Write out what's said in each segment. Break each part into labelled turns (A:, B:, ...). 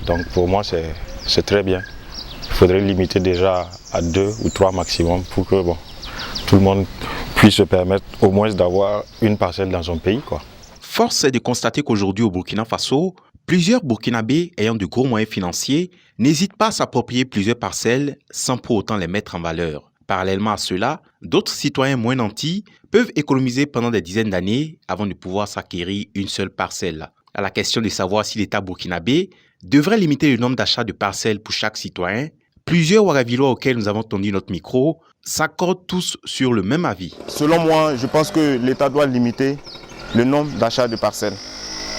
A: Donc pour moi, c'est très bien. Il faudrait limiter déjà à 2 ou 3 maximum pour que tout le monde puisse se permettre au moins d'avoir une parcelle dans son pays, quoi.
B: Force est de constater qu'aujourd'hui au Burkina Faso, plusieurs Burkinabés ayant de gros moyens financiers n'hésitent pas à s'approprier plusieurs parcelles sans pour autant les mettre en valeur. Parallèlement à cela, d'autres citoyens moins nantis peuvent économiser pendant des dizaines d'années avant de pouvoir s'acquérir une seule parcelle. À la question de savoir si l'État burkinabé devrait limiter le nombre d'achats de parcelles pour chaque citoyen, plusieurs Ouagavillois auxquels nous avons tendu notre micro s'accordent tous sur le même avis.
C: Selon moi, je pense que l'État doit limiter le nombre d'achats de parcelles.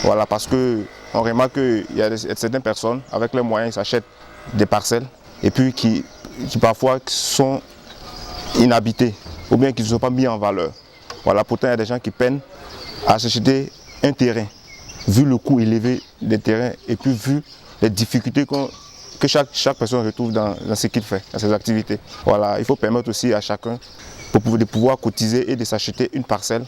C: Voilà, parce qu'on remarque qu'il y a certaines personnes, avec les moyens, s'achètent des parcelles et puis qui parfois sont inhabitées ou bien qui ne sont pas mis en valeur. Voilà, pourtant il y a des gens qui peinent à s'acheter un terrain, vu le coût élevé des terrains et puis vu les difficultés que chaque personne retrouve dans ce qu'il fait, dans ses activités. Voilà, il faut permettre aussi à chacun de pouvoir cotiser et de s'acheter une parcelle,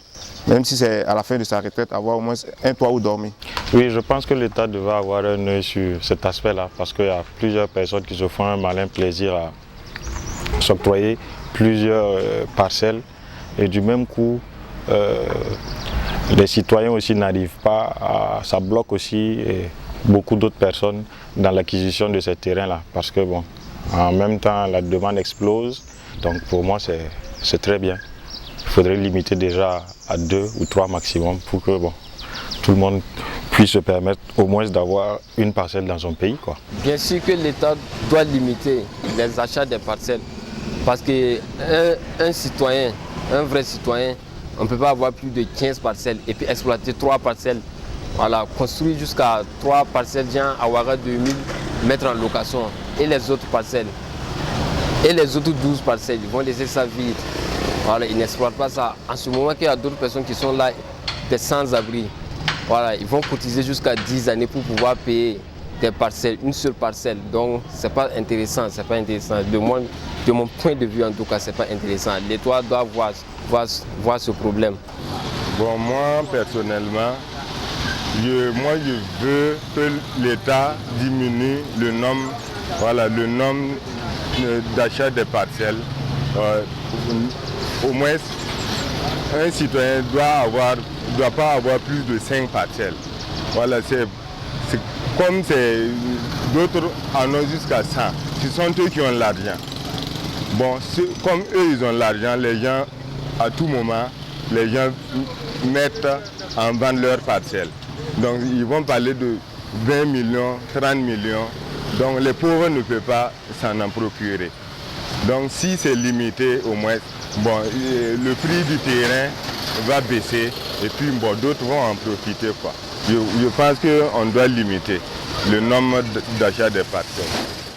C: même si c'est à la fin de sa retraite, avoir au moins un toit où dormir.
A: Oui, je pense que l'État devrait avoir un œil sur cet aspect-là, parce qu'il y a plusieurs personnes qui se font un malin plaisir à s'octroyer plusieurs parcelles, et du même coup, les citoyens aussi n'arrivent pas ça bloque aussi beaucoup d'autres personnes dans l'acquisition de ces terrains-là, parce que en même temps, la demande explose, donc pour moi, c'est très bien. Il faudrait limiter déjà à 2 ou 3 maximum pour que tout le monde puisse se permettre au moins d'avoir une parcelle dans son pays, quoi.
D: Bien sûr que l'État doit limiter les achats des parcelles parce qu'un citoyen, un vrai citoyen, on ne peut pas avoir plus de 15 parcelles et puis exploiter 3 parcelles. Voilà, construire jusqu'à 3 parcelles à Ouaga 2000, mettre en location et les autres parcelles. Et les autres 12 parcelles, ils vont laisser ça vide. Voilà, ils n'exploitent pas ça. En ce moment qu'il y a d'autres personnes qui sont là, des sans-abri. Voilà, ils vont cotiser jusqu'à 10 années pour pouvoir payer des parcelles, une seule parcelle. Donc, c'est pas intéressant, c'est pas intéressant. De mon point de vue, en tout cas, c'est pas intéressant. L'État doit voir ce problème.
E: Bon, moi, personnellement, je veux que l'État diminue le nombre d'achat des parcelles. Au moins, un citoyen doit pas avoir plus de 5 parcelles. Voilà, c'est comme d'autres en ont jusqu'à 100. Ce sont eux qui ont l'argent. Bon, comme eux, ils ont l'argent, les gens, à tout moment, les gens mettent en vente leurs parcelles. Donc, ils vont parler de 20 millions, 30 millions. Donc, les pauvres ne peuvent pas s'en procurer. Donc, si c'est limité, au moins, le prix du terrain va baisser et puis d'autres vont en profiter, quoi. Je pense qu'on doit limiter le nombre d'achats des parcelles.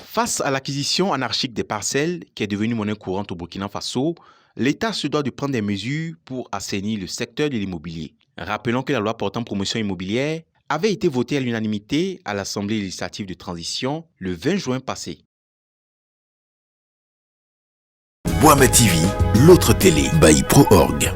B: Face à l'acquisition anarchique des parcelles, qui est devenue monnaie courante au Burkina Faso, l'État se doit de prendre des mesures pour assainir le secteur de l'immobilier. Rappelons que la loi portant promotion immobilière avait été votée à l'unanimité à l'Assemblée législative de transition le 20 juin passé.
F: Boama TV, l'autre télé, by Pro Org.